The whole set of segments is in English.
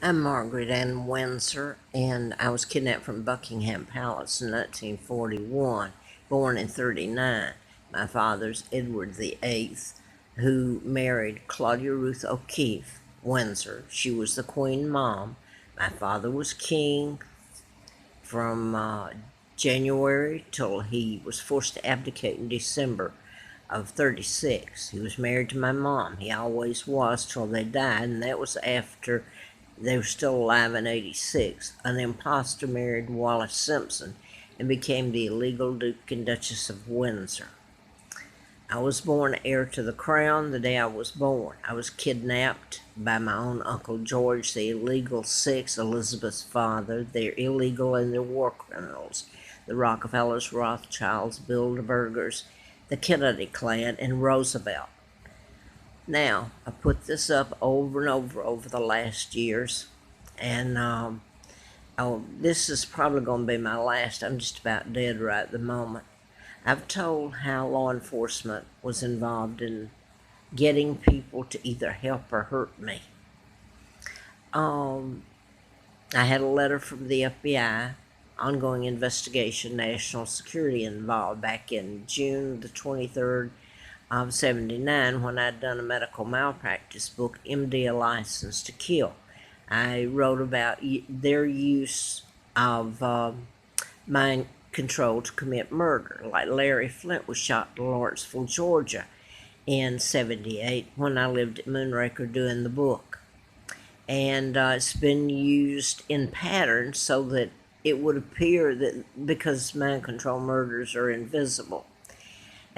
I'm Margaret Ann Windsor, and I was kidnapped from Buckingham Palace in 1941, born in 39. My father's Edward VIII, who married Claudia Ruth O'Keefe Windsor. She was the Queen Mom. My father was king from January till he was forced to abdicate in December of 36. He was married to my mom. He always was till they died, and that was after they were still alive in 86. An impostor married Wallace Simpson and became the illegal Duke and Duchess of Windsor. I was born heir to the crown the day I was born. I was kidnapped by my own Uncle George, the illegal six, Elizabeth's father. They're illegal and they're war criminals. The Rockefellers, Rothschilds, Bilderbergers, the Kennedy clan, and Roosevelt. Now, I put this up over and over the last years, and this is probably going to be my last. I'm just about dead right at the moment. I've told how law enforcement was involved in getting people to either help or hurt me. I had a letter from the FBI, ongoing investigation, national security involved, back in June the 23rd of 79, when I'd done a medical malpractice book, MD, A License to Kill. I wrote about their use of mind control to commit murder. Like Larry Flint was shot in Lawrenceville, Georgia in 78 when I lived at Moonraker doing the book. And it's been used in patterns so that it would appear that because mind control murders are invisible,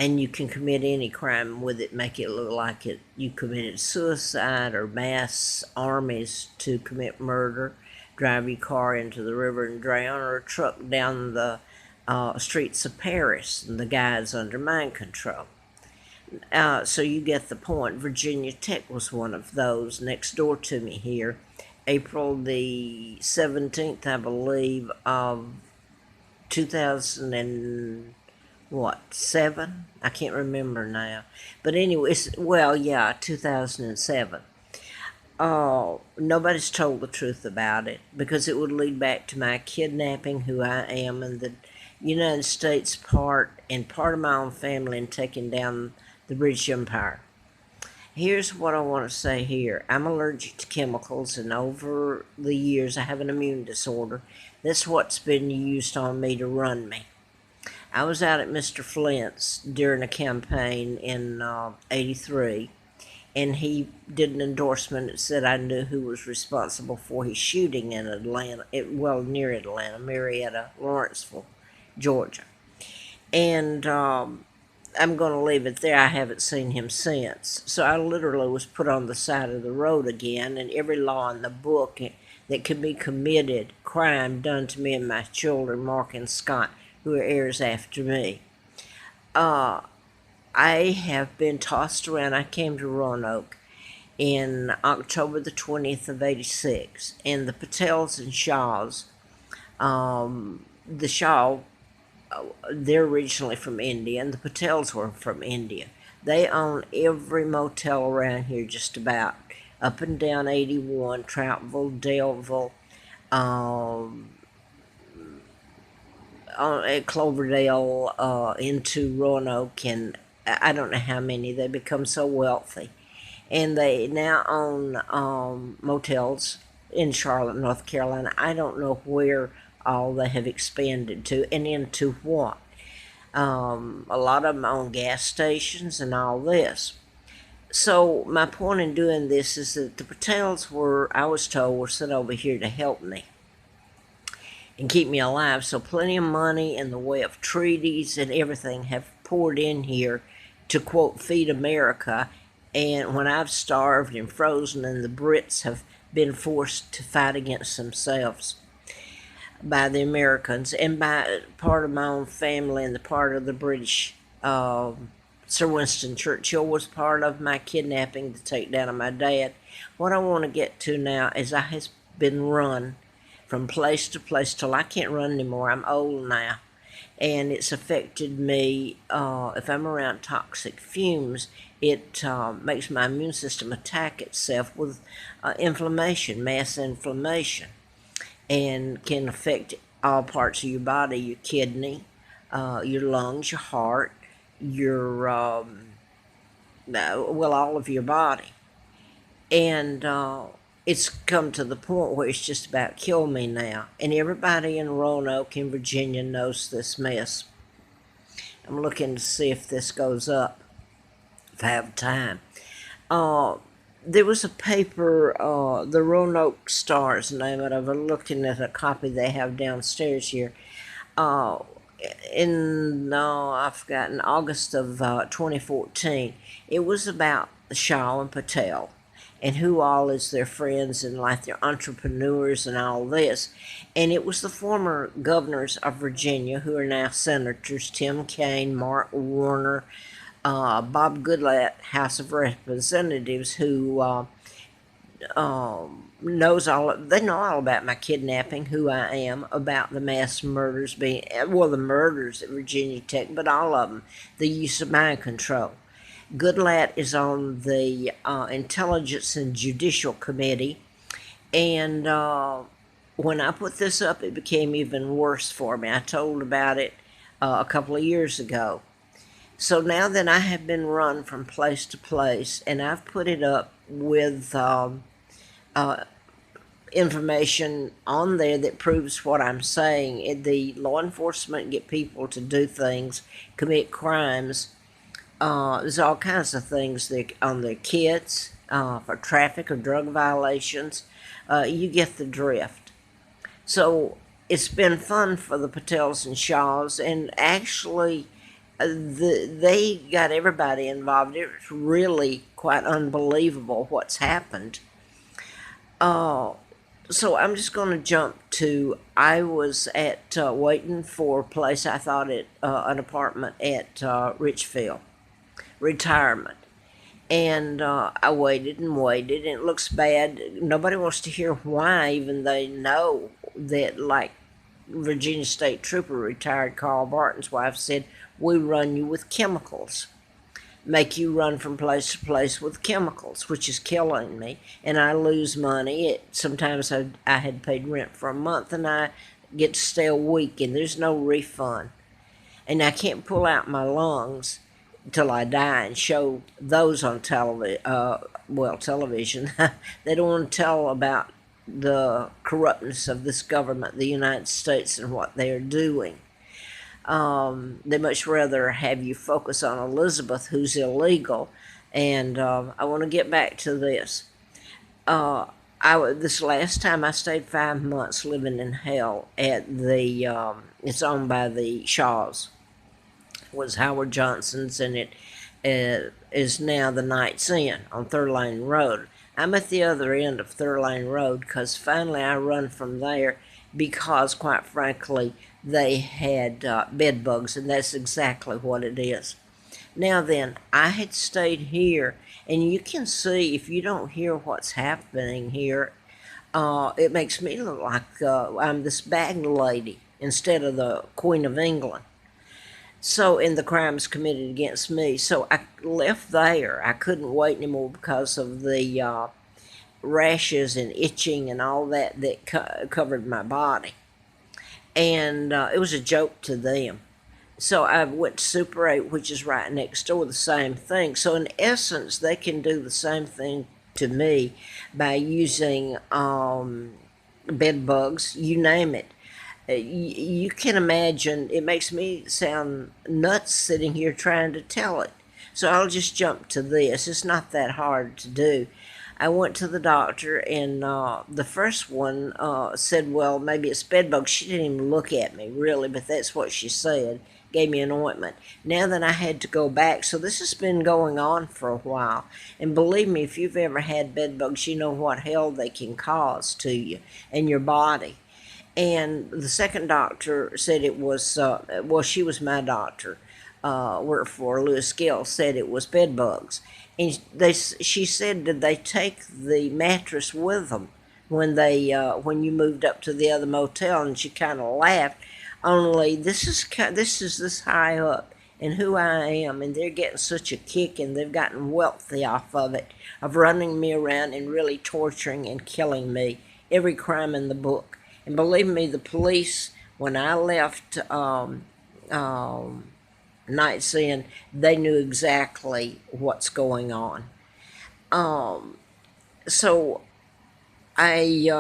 and you can commit any crime with it, make it look like you committed suicide, or mass armies to commit murder, drive your car into the river and drown, or a truck down the streets of Paris, and the guy's under mind control. So you get the point. Virginia Tech was one of those next door to me here. April the 17th, I believe, of 2000 and what, 7? I can't remember now. But anyway, 2007. Nobody's told the truth about it because it would lead back to my kidnapping, who I am, and the United States part of my own family, and taking down the British Empire. Here's what I want to say here. I'm allergic to chemicals, and over the years I have an immune disorder. That's what's been used on me to run me. I was out at Mr. Flint's during a campaign in 83, and he did an endorsement that said I knew who was responsible for his shooting in Atlanta, near Atlanta, Marietta, Lawrenceville, Georgia. And I'm going to leave it there. I haven't seen him since. So I literally was put on the side of the road again, and every law in the book that could be committed, crime done to me and my children, Mark and Scott, who are heirs after me. I have been tossed around. I came to Roanoke in October the 20th of 86, and the Patels and Shaws, the Shaw, they're originally from India, and the Patels were from India. They own every motel around here, just about, up and down 81, Troutville, Daleville, at Cloverdale, into Roanoke, and I don't know how many. They become so wealthy. And they now own motels in Charlotte, North Carolina. I don't know where all they have expanded to and into what. A lot of them own gas stations and all this. So my point in doing this is that the Patels I was told, were sent over here to help me and keep me alive. So plenty of money in the way of treaties and everything have poured in here to, quote, feed America. And when I've starved and frozen, and the Brits have been forced to fight against themselves by the Americans, and by part of my own family, and the part of the British, Sir Winston Churchill was part of my kidnapping, the takedown of my dad. What I want to get to now is I has been run from place to place till I can't run anymore. I'm old now, and it's affected me. If I'm around toxic fumes, It makes my immune system attack itself with inflammation, mass inflammation, and can affect all parts of your body, your kidney, your lungs, your heart, your, well, all of your body. And it's come to the point where it's just about killed me now. And everybody in Roanoke in Virginia knows this mess. I'm looking to see if this goes up, if I have time. There was a paper, the Roanoke Star's name it. I'm looking at a copy they have downstairs here. I've forgotten, August of 2014. It was about Shaw and Patel and who all is their friends and like their entrepreneurs and all this. And it was the former governors of Virginia who are now senators, Tim Kaine, Mark Warner, Bob Goodlatte, House of Representatives, who they know all about my kidnapping, who I am, about the mass murders the murders at Virginia Tech, but all of them, the use of mind control. Goodlatte is on the Intelligence and Judicial Committee, and when I put this up, it became even worse for me. I told about it a couple of years ago. So now that I have been run from place to place, and I've put it up with information on there that proves what I'm saying. The law enforcement get people to do things, commit crimes. There's all kinds of things on their kids for traffic or drug violations. You get the drift. So it's been fun for the Patels and Shaws, and actually they got everybody involved. It's really quite unbelievable what's happened. So I'm just going to jump to, I was at waiting for a place, I thought an apartment at Richfield, retirement. And I waited and waited, and it looks bad. Nobody wants to hear why, even they know that, like Virginia State Trooper retired Carl Barton's wife said, we run you with chemicals, make you run from place to place with chemicals, which is killing me, and I lose money. Sometimes I had paid rent for a month, and I get to stay a week, and there's no refund. And I can't pull out my lungs until I die and show those on television. They don't want to tell about the corruptness of this government, the United States, and what they are doing. They much rather have you focus on Elizabeth, who's illegal. And I want to get back to this. This last time I stayed 5 months living in hell at the, it's owned by the Shaws. It was Howard Johnson's, and it is now the Knight's Inn on Third Lane Road. I'm at the other end of Third Lane Road because finally I run from there because, quite frankly, they had bed bugs, and that's exactly what it is. Now then, I had stayed here, and you can see, if you don't hear what's happening here, it makes me look like I'm this bag lady instead of the Queen of England. So, and the crimes committed against me. So I left there. I couldn't wait anymore because of the rashes and itching and all that covered my body. And it was a joke to them. So I went to Super 8, which is right next door, the same thing. So in essence, they can do the same thing to me by using bed bugs, you name it. You can imagine, it makes me sound nuts sitting here trying to tell it. So I'll just jump to this. It's not that hard to do. I went to the doctor, and the first one said, well, maybe it's bed bugs. She didn't even look at me, really, but that's what she said. Gave me an ointment. Now that I had to go back, so this has been going on for a while. And believe me, if you've ever had bed bugs, you know what hell they can cause to you and your body. And the second doctor said it was, well, she was my doctor, worked for Lewis Gill, said it was bed bugs. And she said, did they take the mattress with them when you moved up to the other motel? And she kind of laughed. Only this is this high up and who I am, and they're getting such a kick, and they've gotten wealthy off of it, of running me around and really torturing and killing me. Every crime in the book. And believe me, the police, when I left Night's End, they knew exactly what's going on. So I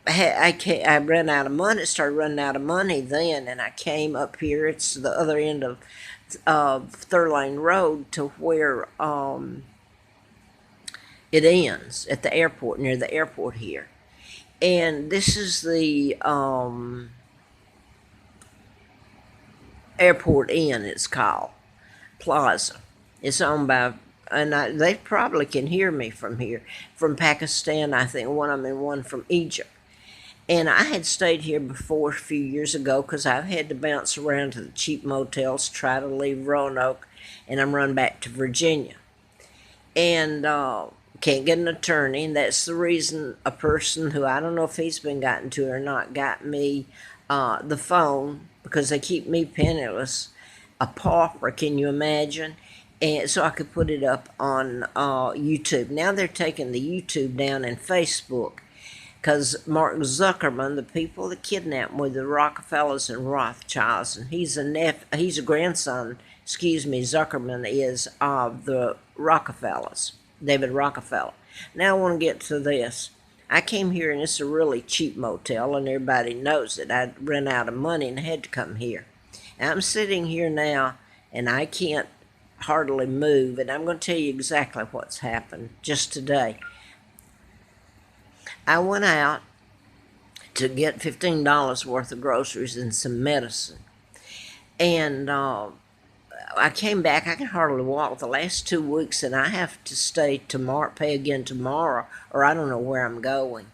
ran out of money, started running out of money then, and I came up here. It's the other end of Third Lane Road to where it ends at the airport, near the airport here. And this is the Airport Inn, it's called, Plaza. It's owned by, and they probably can hear me from here, from Pakistan, I think, one of them, and one from Egypt. And I had stayed here before a few years ago because I've had to bounce around to the cheap motels, try to leave Roanoke, and I'm run back to Virginia. And can't get an attorney, and that's the reason a person who, I don't know if he's been gotten to or not, got me the phone, because they keep me penniless, a pauper, can you imagine? And so I could put it up on YouTube. Now they're taking the YouTube down and Facebook, because Mark Zuckerman, the people that kidnapped me, the Rockefellers and Rothschilds, and he's a grandson, Zuckerman is of the Rockefellers, David Rockefeller. Now I want to get to this. I came here, and it's a really cheap motel, and everybody knows it. I ran out of money and had to come here. And I'm sitting here now, and I can't hardly move, and I'm going to tell you exactly what's happened just today. I went out to get $15 worth of groceries and some medicine. And I came back. I can hardly walk the last 2 weeks, and I have to stay tomorrow, pay again tomorrow, or I don't know where I'm going.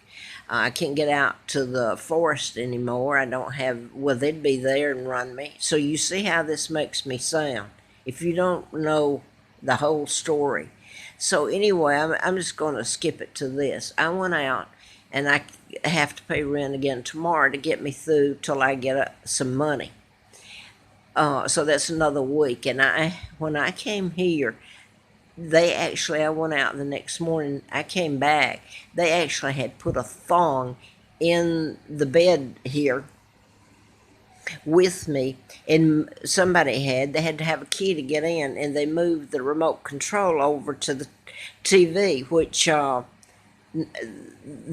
I can't get out to the forest anymore. I don't have, well, they'd be there and run me. So you see how this makes me sound, if you don't know the whole story. So anyway, I'm just going to skip it to this. I went out, and I have to pay rent again tomorrow to get me through till I get some money. So that's another week. And when I came here, I went out the next morning, I came back, they actually had put a thong in the bed here with me, and they had to have a key to get in, and they moved the remote control over to the TV, which the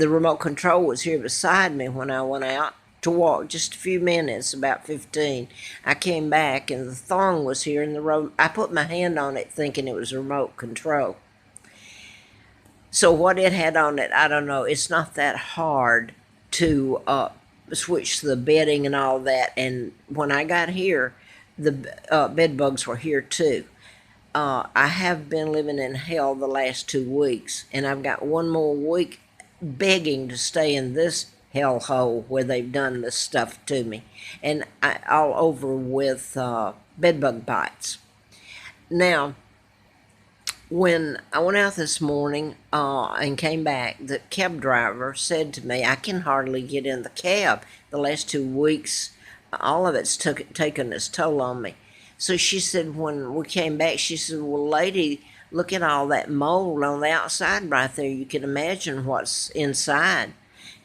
remote control was here beside me when I went out to walk just a few minutes, about 15. I came back, and the thong was here, and I put my hand on it thinking it was a remote control. So what it had on it, I don't know. It's not that hard to switch the bedding and all that. And when I got here, the bed bugs were here too. I have been living in hell the last 2 weeks, and I've got one more week begging to stay in this hellhole where they've done this stuff to me, and all over with bedbug bites. Now, when I went out this morning and came back, the cab driver said to me, I can hardly get in the cab. The last 2 weeks, all of it's taken its toll on me. So she said, when we came back, she said, well, lady, look at all that mold on the outside right there. You can imagine what's inside.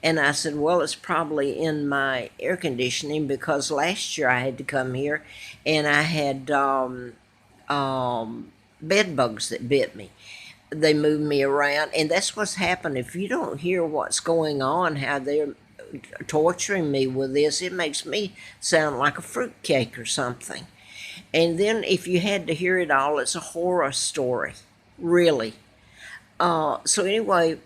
And I said, well, it's probably in my air conditioning, because last year I had to come here and I had bed bugs that bit me. They moved me around, and that's what's happened. If you don't hear what's going on, how they're torturing me with this, it makes me sound like a fruitcake or something. And then if you had to hear it all, it's a horror story, really. So anyway,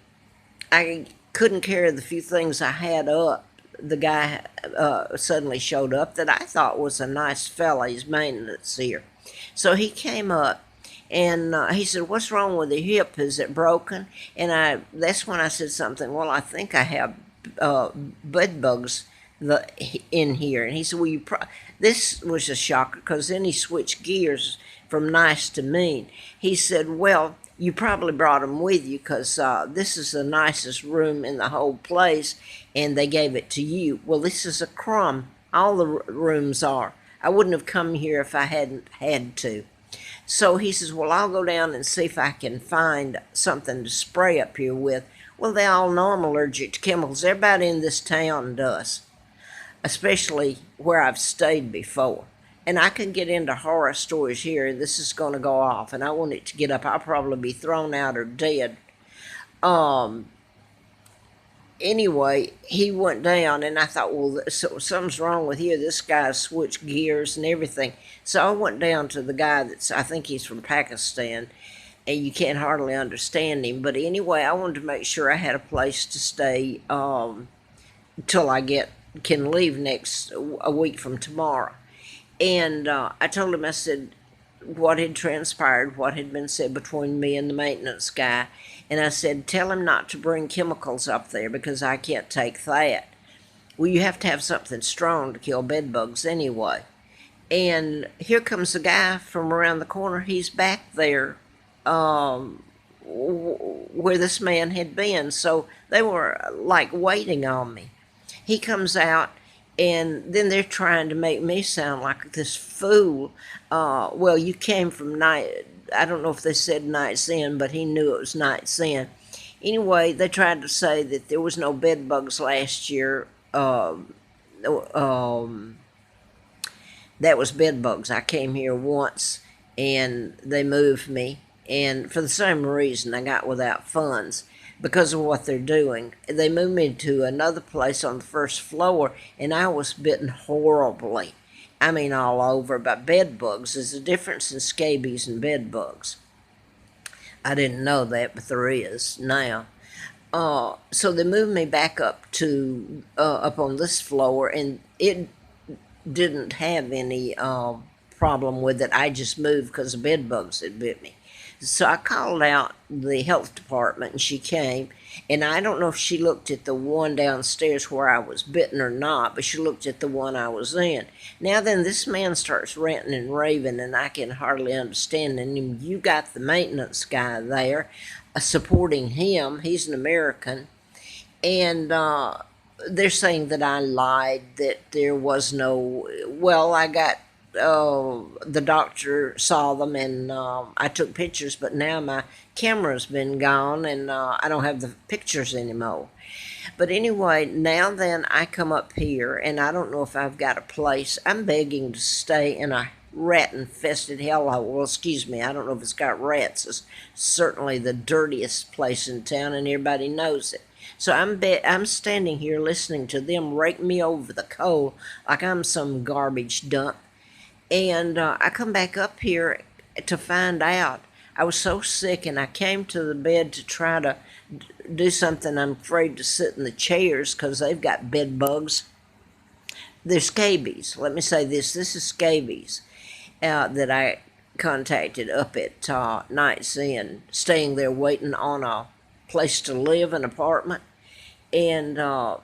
I couldn't carry the few things I had up. The guy suddenly showed up that I thought was a nice fella. He's maintenance here. So he came up, and he said, what's wrong with the hip? Is it broken? And that's when I said something, well, I think I have bed bugs in here. And he said, well, this was a shocker, because then he switched gears from nice to mean. He said, well, you probably brought them with you, because this is the nicest room in the whole place, and they gave it to you. Well, this is a crumb. All the rooms are. I wouldn't have come here if I hadn't had to. So he says, well, I'll go down and see if I can find something to spray up here with. Well, they all know I'm allergic to chemicals. Everybody in this town does, especially where I've stayed before. And I can get into horror stories here, and this is going to go off, and I want it to get up. I'll probably be thrown out or dead. Anyway, he went down, and I thought, well, so something's wrong with here. This guy switched gears and everything. So I went down to the guy I think he's from Pakistan, and you can't hardly understand him. But anyway, I wanted to make sure I had a place to stay till I can leave a week from tomorrow. And I told him, I said, what had transpired, what had been said between me and the maintenance guy. And I said, tell him not to bring chemicals up there because I can't take that. Well, you have to have something strong to kill bed bugs anyway. And here comes the guy from around the corner. He's back there where this man had been. So they were like waiting on me. He comes out, and then they're trying to make me sound like this fool. Well, you came from I don't know if they said Night's End, but he knew it was Night's End. Anyway, they tried to say that there was no bed bugs last year. That was bed bugs. I came here once, and they moved me. And for the same reason, I got without funds. Because of what they're doing. They moved me to another place on the first floor, and I was bitten horribly. I mean, all over by bed bugs. There's a difference in scabies and bed bugs. I didn't know that, but there is now. So they moved me back up to up on this floor, and it didn't have any problem with it. I just moved because the bed bugs had bit me. So I called out the health department, and she came, and I don't know if she looked at the one downstairs where I was bitten or not, but she looked at the one I was in. Now then, this man starts ranting and raving, and I can hardly understand him. You got the maintenance guy there supporting him. He's an American, and they're saying that I lied, that there was no, well, I got, the doctor saw them, and I took pictures, but now my camera's been gone, and I don't have the pictures anymore. But anyway, now then, I come up here, and I don't know if I've got a place. I'm begging to stay in a rat-infested hellhole. Well, excuse me, I don't know if it's got rats. It's certainly the dirtiest place in town, and everybody knows it. So I'm standing here listening to them rake me over the coal like I'm some garbage dump. And I come back up here to find out. I was so sick, and I came to the bed to try to do something. I'm afraid to sit in the chairs because they've got bed bugs. They're scabies. Let me say this. This is scabies that I contacted up at Night's End, staying there waiting on a place to live, an apartment. And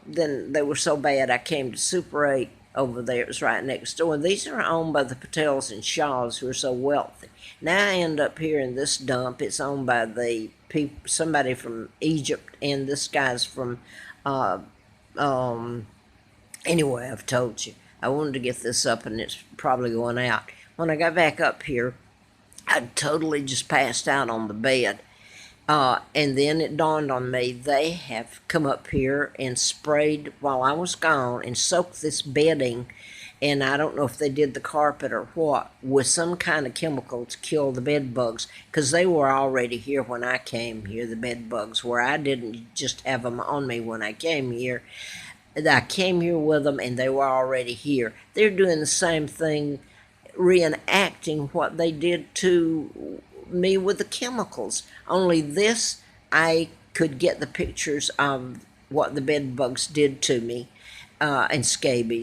then they were so bad I came to Super 8 over there. It was right next door. And these are owned by the Patels and Shaws, who are so wealthy. Now I end up here in this dump. It's owned by the somebody from Egypt, and this guy's from, anyway, I've told you. I wanted to get this up, and it's probably going out. When I got back up here, I totally just passed out on the bed. And then it dawned on me, they have come up here and sprayed while I was gone and soaked this bedding, and I don't know if they did the carpet or what, with some kind of chemical to kill the bed bugs, because they were already here when I came here, the bed bugs, where I didn't just have them on me when I came here. I came here with them, and they were already here. They're doing the same thing, reenacting what they did to me with the chemicals. Only this, I could get the pictures of what the bed bugs did to me, and scabies.